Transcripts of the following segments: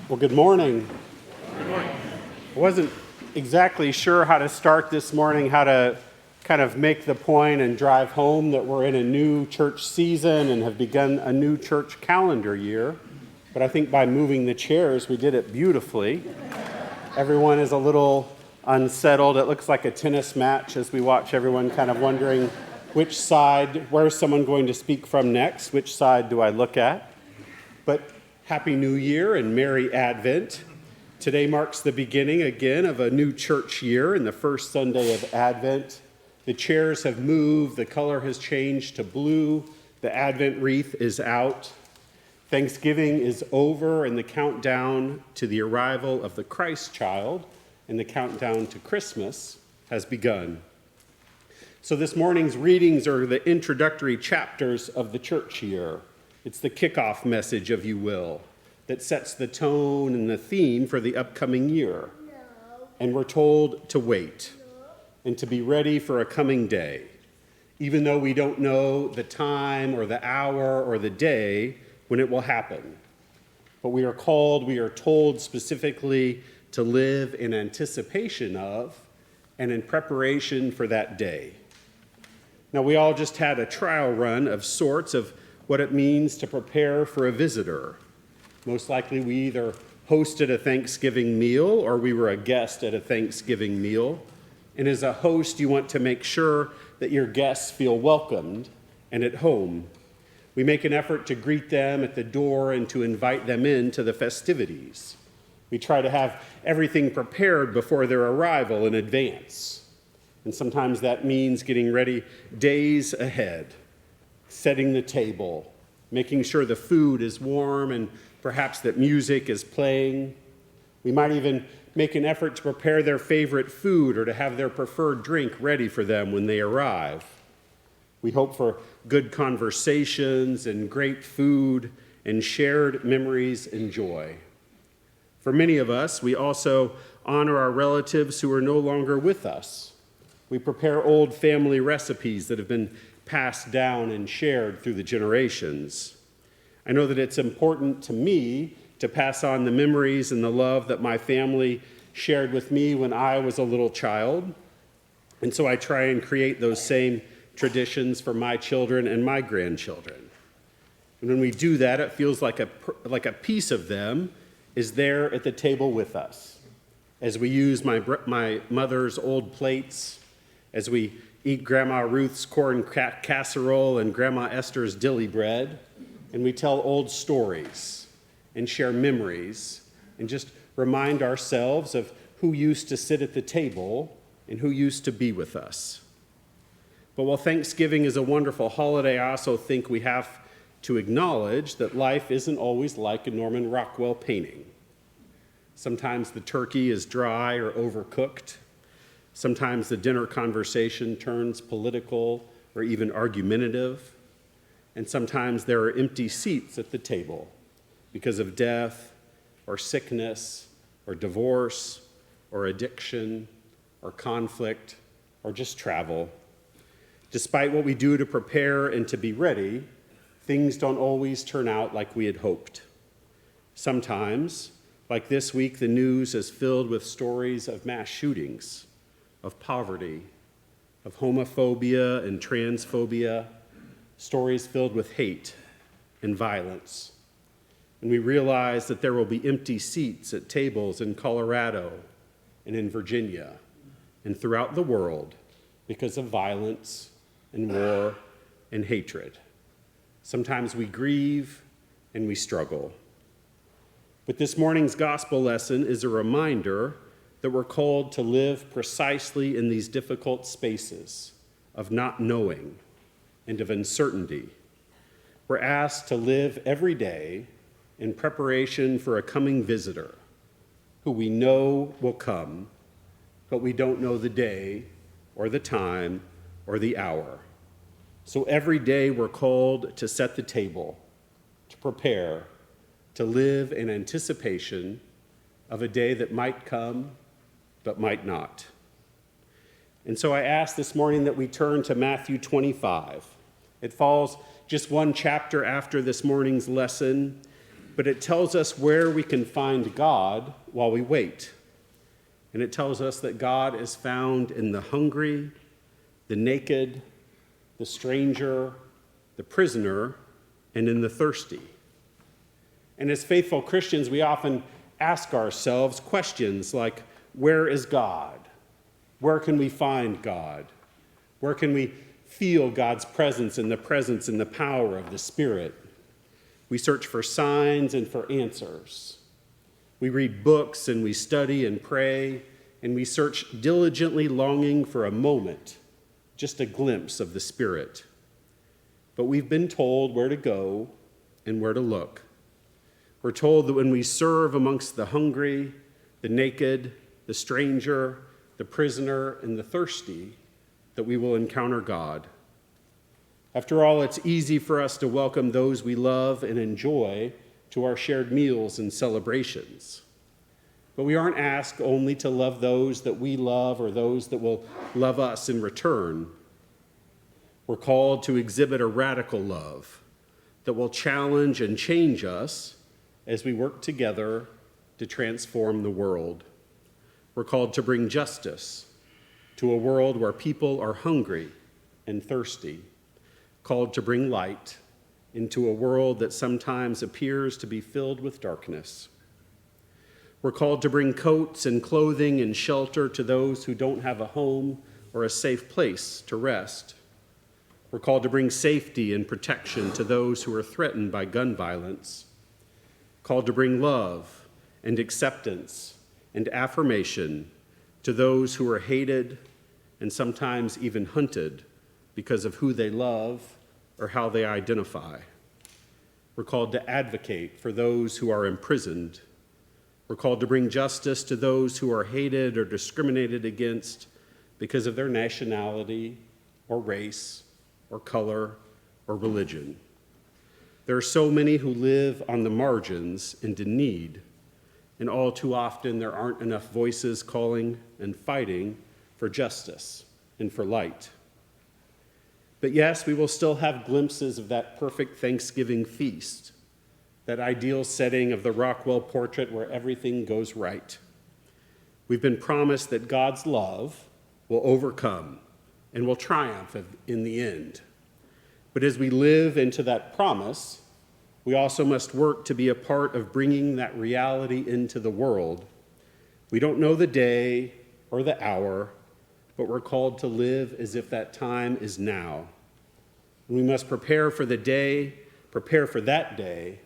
Well, good morning. Good morning. I wasn't exactly sure how to start this morning, how to kind of make the point and drive home that we're in a new church season and have begun a new church calendar year. But I think by moving the chairs, we did it beautifully. Everyone is a little unsettled. It looks like a tennis match as we watch everyone kind of wondering which side, where's someone going to speak from next? Which side do I look at? But Happy New Year and Merry Advent. Today marks the beginning again of a new church year and the first Sunday of Advent. The chairs have moved, the color has changed to blue, the Advent wreath is out. Thanksgiving is over and the countdown to the arrival of the Christ child and the countdown to Christmas has begun. So this morning's readings are the introductory chapters of the church year. It's the kickoff message, if you will, that sets the tone and the theme for the upcoming year. And we're told to wait and to be ready for a coming day, even though we don't know the time or the hour or the day when it will happen. But we are told specifically to live in anticipation of and in preparation for that day. Now, we all just had a trial run of sorts of what it means to prepare for a visitor. Most likely we either hosted a Thanksgiving meal or we were a guest at a Thanksgiving meal. And as a host, you want to make sure that your guests feel welcomed and at home. We make an effort to greet them at the door and to invite them into the festivities. We try to have everything prepared before their arrival in advance. And sometimes that means getting ready days ahead, setting the table, making sure the food is warm and perhaps that music is playing. We might even make an effort to prepare their favorite food or to have their preferred drink ready for them when they arrive. We hope for good conversations and great food and shared memories and joy. For many of us, we also honor our relatives who are no longer with us. We prepare old family recipes that have been passed down and shared through the generations. I know that it's important to me to pass on the memories and the love that my family shared with me when I was a little child. And so I try and create those same traditions for my children and my grandchildren. And when we do that, it feels like a piece of them is there at the table with us. As we use my mother's old plates, as we eat Grandma Ruth's corn casserole and Grandma Esther's dilly bread, and we tell old stories and share memories and just remind ourselves of who used to sit at the table and who used to be with us. But while Thanksgiving is a wonderful holiday, I also think we have to acknowledge that life isn't always like a Norman Rockwell painting. Sometimes the turkey is dry or overcooked. Sometimes the dinner conversation turns political or even argumentative. And sometimes there are empty seats at the table because of death or sickness or divorce or addiction or conflict or just travel. Despite what we do to prepare and to be ready, things don't always turn out like we had hoped. Sometimes, like this week, the news is filled with stories of mass shootings, of poverty, of homophobia and transphobia, stories filled with hate and violence. And we realize that there will be empty seats at tables in Colorado and in Virginia and throughout the world because of violence and war and hatred. Sometimes we grieve and we struggle. But this morning's gospel lesson is a reminder that we're called to live precisely in these difficult spaces of not knowing and of uncertainty. We're asked to live every day in preparation for a coming visitor who we know will come, but we don't know the day or the time or the hour. So every day we're called to set the table, to prepare, to live in anticipation of a day that might come but might not. And so I ask this morning that we turn to Matthew 25. It falls just one chapter after this morning's lesson, but it tells us where we can find God while we wait. And it tells us that God is found in the hungry, the naked, the stranger, the prisoner, and in the thirsty. And as faithful Christians, we often ask ourselves questions like, where is God? Where can we find God? Where can we feel God's presence and the power of the Spirit? We search for signs and for answers. We read books and we study and pray, and we search diligently, longing for a moment, just a glimpse of the Spirit. But we've been told where to go and where to look. We're told that when we serve amongst the hungry, the naked, the stranger, the prisoner, and the thirsty, that we will encounter God. After all, it's easy for us to welcome those we love and enjoy to our shared meals and celebrations. But we aren't asked only to love those that we love or those that will love us in return. We're called to exhibit a radical love that will challenge and change us as we work together to transform the world. We're called to bring justice to a world where people are hungry and thirsty, called to bring light into a world that sometimes appears to be filled with darkness. We're called to bring coats and clothing and shelter to those who don't have a home or a safe place to rest. We're called to bring safety and protection to those who are threatened by gun violence. Called to bring love and acceptance and affirmation to those who are hated and sometimes even hunted because of who they love or how they identify. We're called to advocate for those who are imprisoned. We're called to bring justice to those who are hated or discriminated against because of their nationality or race or color or religion. There are so many who live on the margins and in need, and all too often there aren't enough voices calling and fighting for justice and for light. But yes, we will still have glimpses of that perfect Thanksgiving feast, that ideal setting of the Rockwell portrait where everything goes right. We've been promised that God's love will overcome and will triumph in the end. But as we live into that promise, we also must work to be a part of bringing that reality into the world. We don't know the day or the hour, but we're called to live as if that time is now. And we must prepare for that day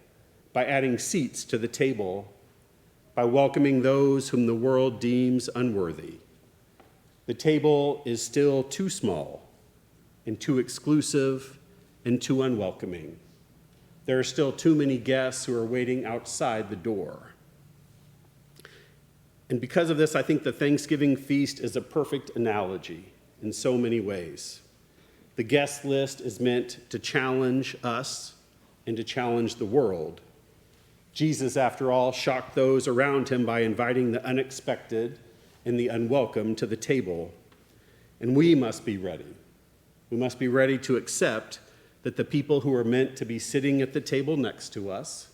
by adding seats to the table, by welcoming those whom the world deems unworthy. The table is still too small and too exclusive and too unwelcoming. There are still too many guests who are waiting outside the door. And because of this, I think the Thanksgiving feast is a perfect analogy in so many ways. The guest list is meant to challenge us and to challenge the world. Jesus, after all, shocked those around him by inviting the unexpected and the unwelcome to the table. And we must be ready. We must be ready to accept that the people who are meant to be sitting at the table next to us,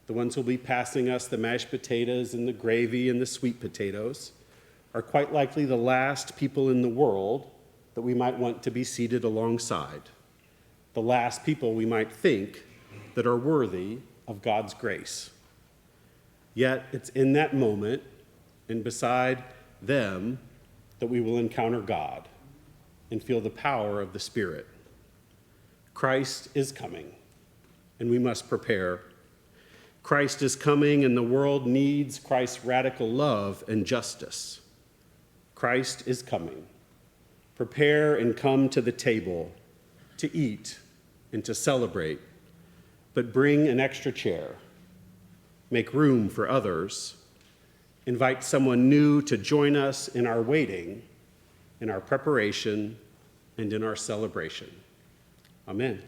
the ones who will be passing us the mashed potatoes and the gravy and the sweet potatoes, are quite likely the last people in the world that we might want to be seated alongside, the last people we might think that are worthy of God's grace. Yet it's in that moment and beside them that we will encounter God and feel the power of the Spirit. Christ is coming, and we must prepare. Christ is coming, and the world needs Christ's radical love and justice. Christ is coming. Prepare and come to the table to eat and to celebrate, but bring an extra chair. Make room for others. Invite someone new to join us in our waiting, in our preparation, and in our celebration. Amen.